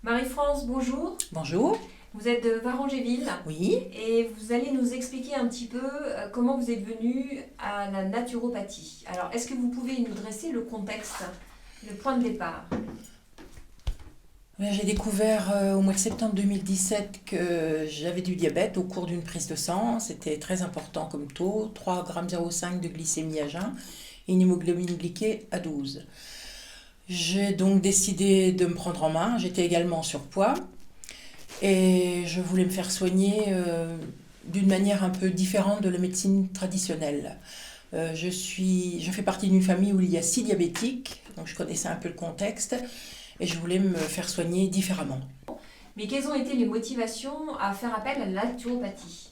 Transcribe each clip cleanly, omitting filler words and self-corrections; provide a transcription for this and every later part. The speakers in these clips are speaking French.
Marie-France, bonjour. Bonjour. Vous êtes de Varangéville Oui. et vous allez nous expliquer un petit peu comment vous êtes venu à la naturopathie. Alors, est-ce que vous pouvez nous dresser le contexte, le point de départ? J'ai découvert au mois de septembre 2017 que j'avais du diabète au cours d'une prise de sang. C'était très important comme taux, 3,05 g de glycémie à jeun et une hémoglobine glyquée à 12. J'ai donc décidé de me prendre en main. J'étais également en surpoids et je voulais me faire soigner d'une manière un peu différente de la médecine traditionnelle. Je fais partie d'une famille où il y a 6 diabétiques, donc je connaissais un peu le contexte et je voulais me faire soigner différemment. Mais quelles ont été les motivations à faire appel à la naturopathie?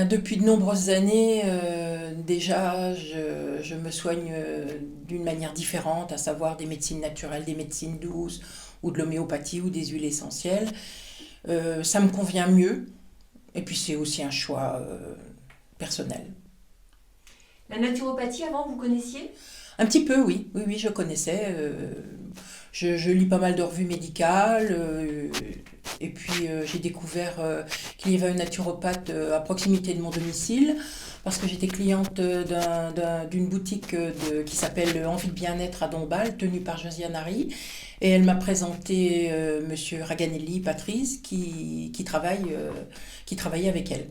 Depuis de nombreuses années, déjà, je me soigne d'une manière différente, à savoir des médecines naturelles, des médecines douces, ou de l'homéopathie, ou des huiles essentielles. Ça me convient mieux, et puis c'est aussi un choix personnel. La naturopathie, avant, vous connaissiez? Un petit peu, oui, oui, oui, je connaissais. Je lis pas mal de revues médicales, et puis j'ai découvert qu'il y avait un naturopathe à proximité de mon domicile, parce que j'étais cliente d'une boutique qui s'appelle Envie de bien-être à Dombasle, tenue par Josiane Harry, et elle m'a présenté Monsieur Raganelli, Patrice, qui travaillait avec elle.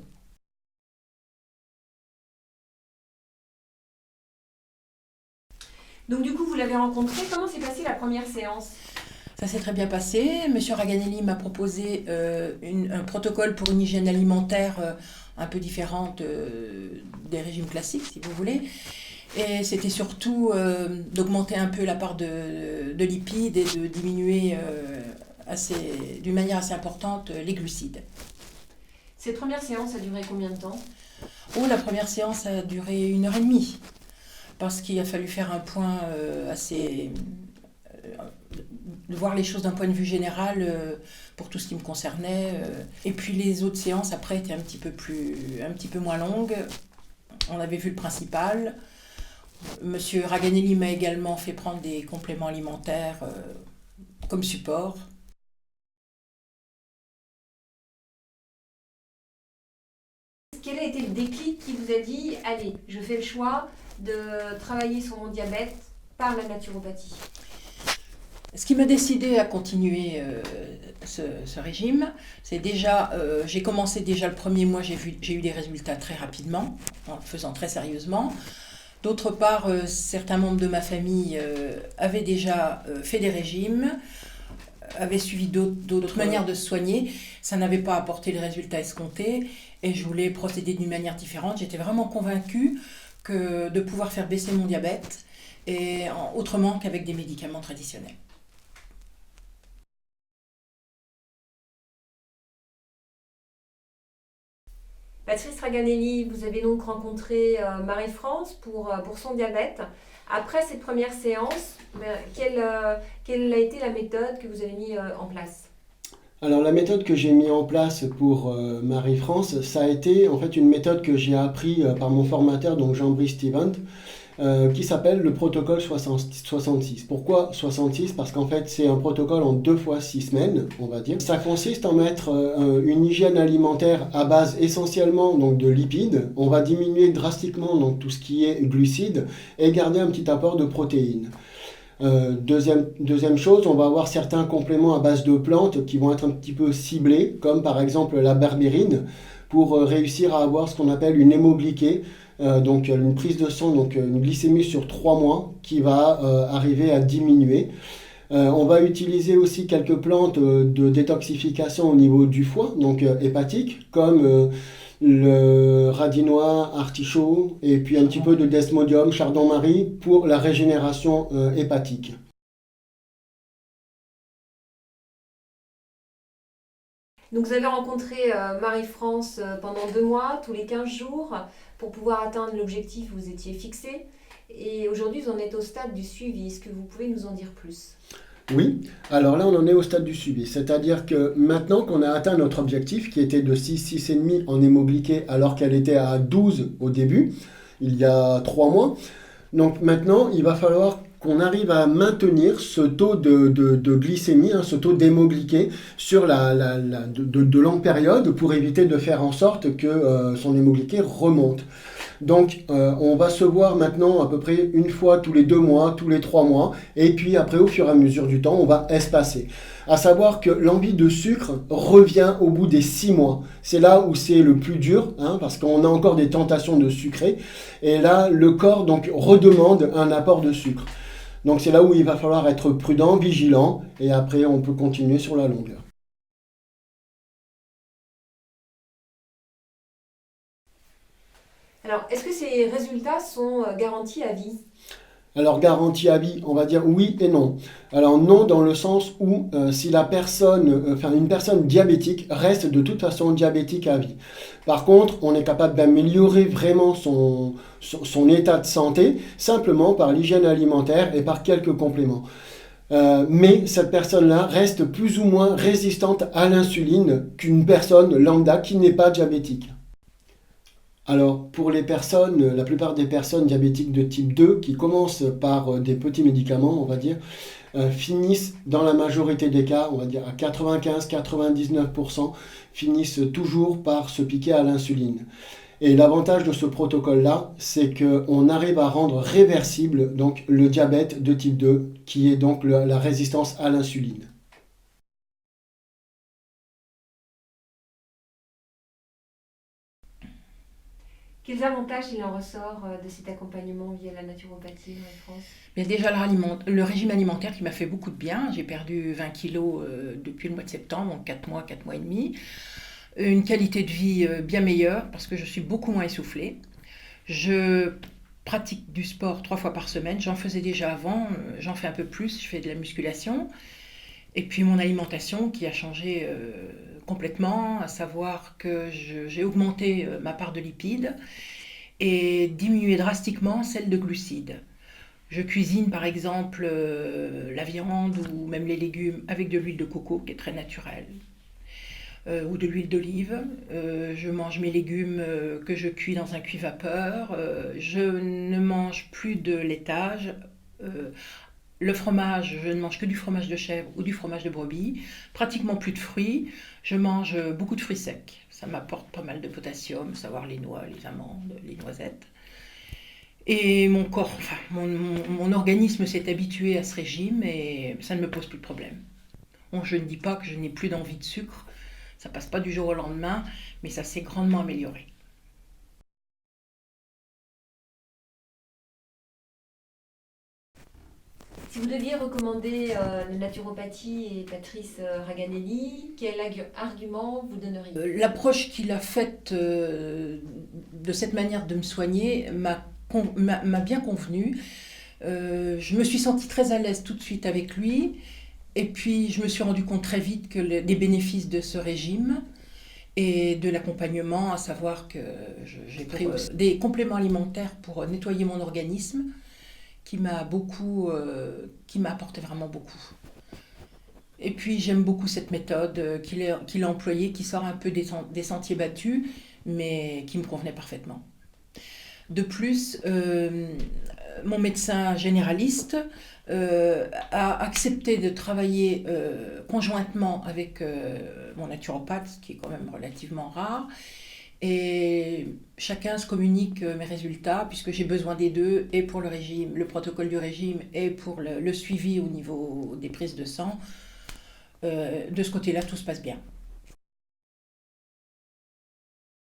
Donc, du coup, vous l'avez rencontré. Comment s'est passée la première séance? Ça s'est très bien passé. Monsieur Raganelli m'a proposé un protocole pour une hygiène alimentaire un peu différente des régimes classiques, si vous voulez. Et c'était surtout d'augmenter un peu la part de lipides et de diminuer d'une manière assez importante les glucides. Cette première séance a duré combien de temps? Oh, la première séance a duré 1 heure et demie, parce qu'il a fallu faire un point de voir les choses d'un point de vue général pour tout ce qui me concernait. Et puis les autres séances après étaient un petit peu moins longues. On avait vu le principal. Monsieur Raganelli m'a également fait prendre des compléments alimentaires comme support. Quel a été le déclic qui vous a dit, allez, je fais le choix de travailler sur mon diabète par la naturopathie? Ce qui m'a décidé à continuer ce régime, c'est déjà, j'ai commencé déjà le premier mois, j'ai eu des résultats très rapidement, en le faisant très sérieusement. D'autre part, certains membres de ma famille avaient déjà fait des régimes, avaient suivi d'autres manières de se soigner. Ça n'avait pas apporté les résultats escomptés et je voulais procéder d'une manière différente. J'étais vraiment convaincue de pouvoir faire baisser mon diabète autrement qu'avec des médicaments traditionnels. Patrice Raganelli, vous avez donc rencontré Marie-France pour son diabète. Après cette première séance, quelle a été la méthode que vous avez mis en place? Alors la méthode que j'ai mis en place pour Marie-France, ça a été en fait une méthode que j'ai appris par mon formateur, donc Jean-Brice Stevens, qui s'appelle le protocole 66. Pourquoi 66? Parce qu'en fait c'est un protocole en 2 fois 6 semaines, on va dire. Ça consiste en mettre une hygiène alimentaire à base essentiellement donc, de lipides. On va diminuer drastiquement donc, tout ce qui est glucides et garder un petit apport de protéines. Deuxième chose, on va avoir certains compléments à base de plantes qui vont être un petit peu ciblés, comme par exemple la berbérine, pour réussir à avoir ce qu'on appelle une hémoglyquée, donc une prise de sang, donc une glycémie sur 3 mois qui va arriver à diminuer. On va utiliser aussi quelques plantes de détoxification au niveau du foie, donc hépatique, comme le radis noir, artichaut, et puis un petit peu de desmodium, chardon-marie pour la régénération hépatique. Donc vous avez rencontré Marie-France pendant 2 mois, tous les 15 jours, pour pouvoir atteindre l'objectif que vous étiez fixé. Et aujourd'hui, vous en êtes au stade du suivi. Est-ce que vous pouvez nous en dire plus? Oui, alors là on en est au stade du suivi, c'est-à-dire que maintenant qu'on a atteint notre objectif qui était de 6,5 en hémoglyquée alors qu'elle était à 12 au début, il y a 3 mois, donc maintenant il va falloir qu'on arrive à maintenir ce taux de glycémie, ce taux d'hémoglyquée sur de longue période pour éviter de faire en sorte que son hémoglyquée remonte. Donc, on va se voir maintenant à peu près une fois tous les 2 mois, tous les 3 mois, et puis après, au fur et à mesure du temps, on va espacer. À savoir que l'envie de sucre revient au bout des 6 mois. C'est là où c'est le plus dur, parce qu'on a encore des tentations de sucrer, et là, le corps donc redemande un apport de sucre. Donc, c'est là où il va falloir être prudent, vigilant, et après, on peut continuer sur la longueur. Alors, est-ce que ces résultats sont garantis à vie? Alors, garantie à vie, on va dire oui et non. Alors, non dans le sens où si une personne diabétique reste de toute façon diabétique à vie. Par contre, on est capable d'améliorer vraiment son état de santé simplement par l'hygiène alimentaire et par quelques compléments. Mais cette personne-là reste plus ou moins résistante à l'insuline qu'une personne lambda qui n'est pas diabétique. Alors, pour la plupart des personnes diabétiques de type 2 qui commencent par des petits médicaments, on va dire, finissent dans la majorité des cas, on va dire à 95-99%, finissent toujours par se piquer à l'insuline. Et l'avantage de ce protocole-là, c'est qu'on arrive à rendre réversible donc, le diabète de type 2, qui est donc la résistance à l'insuline. Quels avantages il en ressort de cet accompagnement via la naturopathie en France? Mais déjà, le régime alimentaire qui m'a fait beaucoup de bien. J'ai perdu 20 kilos depuis le mois de septembre, donc 4 mois et demi. Une qualité de vie bien meilleure parce que je suis beaucoup moins essoufflée. Je pratique du sport 3 fois par semaine. J'en faisais déjà avant, j'en fais un peu plus. Je fais de la musculation. Et puis mon alimentation qui a changé complètement, à savoir que j'ai augmenté ma part de lipides et diminué drastiquement celle de glucides. Je cuisine par exemple la viande ou même les légumes avec de l'huile de coco qui est très naturelle. Ou de l'huile d'olive. Je mange mes légumes que je cuis dans un cuit-vapeur. Je ne mange plus de laitage. Le fromage, je ne mange que du fromage de chèvre ou du fromage de brebis. Pratiquement plus de fruits. Je mange beaucoup de fruits secs. Ça m'apporte pas mal de potassium, savoir les noix, les amandes, les noisettes. Et mon corps, mon organisme s'est habitué à ce régime et ça ne me pose plus de problème. Bon, je ne dis pas que je n'ai plus d'envie de sucre. Ça passe pas du jour au lendemain, mais ça s'est grandement amélioré. Si vous deviez recommander la naturopathie et Patrice Raganelli, quel argument vous donneriez? L'approche qu'il a faite de cette manière de me soigner m'a bien convenu. Je me suis sentie très à l'aise tout de suite avec lui. Et puis, je me suis rendu compte très vite des bénéfices de ce régime et de l'accompagnement, à savoir que j'ai pris des compléments alimentaires pour nettoyer mon organisme, qui m'a apporté vraiment beaucoup. Et puis, j'aime beaucoup cette méthode qu'il a employée, qui sort un peu des sentiers battus, mais qui me convenait parfaitement. De plus, mon médecin généraliste a accepté de travailler conjointement avec mon naturopathe, ce qui est quand même relativement rare. Et chacun se communique mes résultats, puisque j'ai besoin des deux, et pour le régime, le protocole du régime, et pour le suivi au niveau des prises de sang. De ce côté-là, tout se passe bien.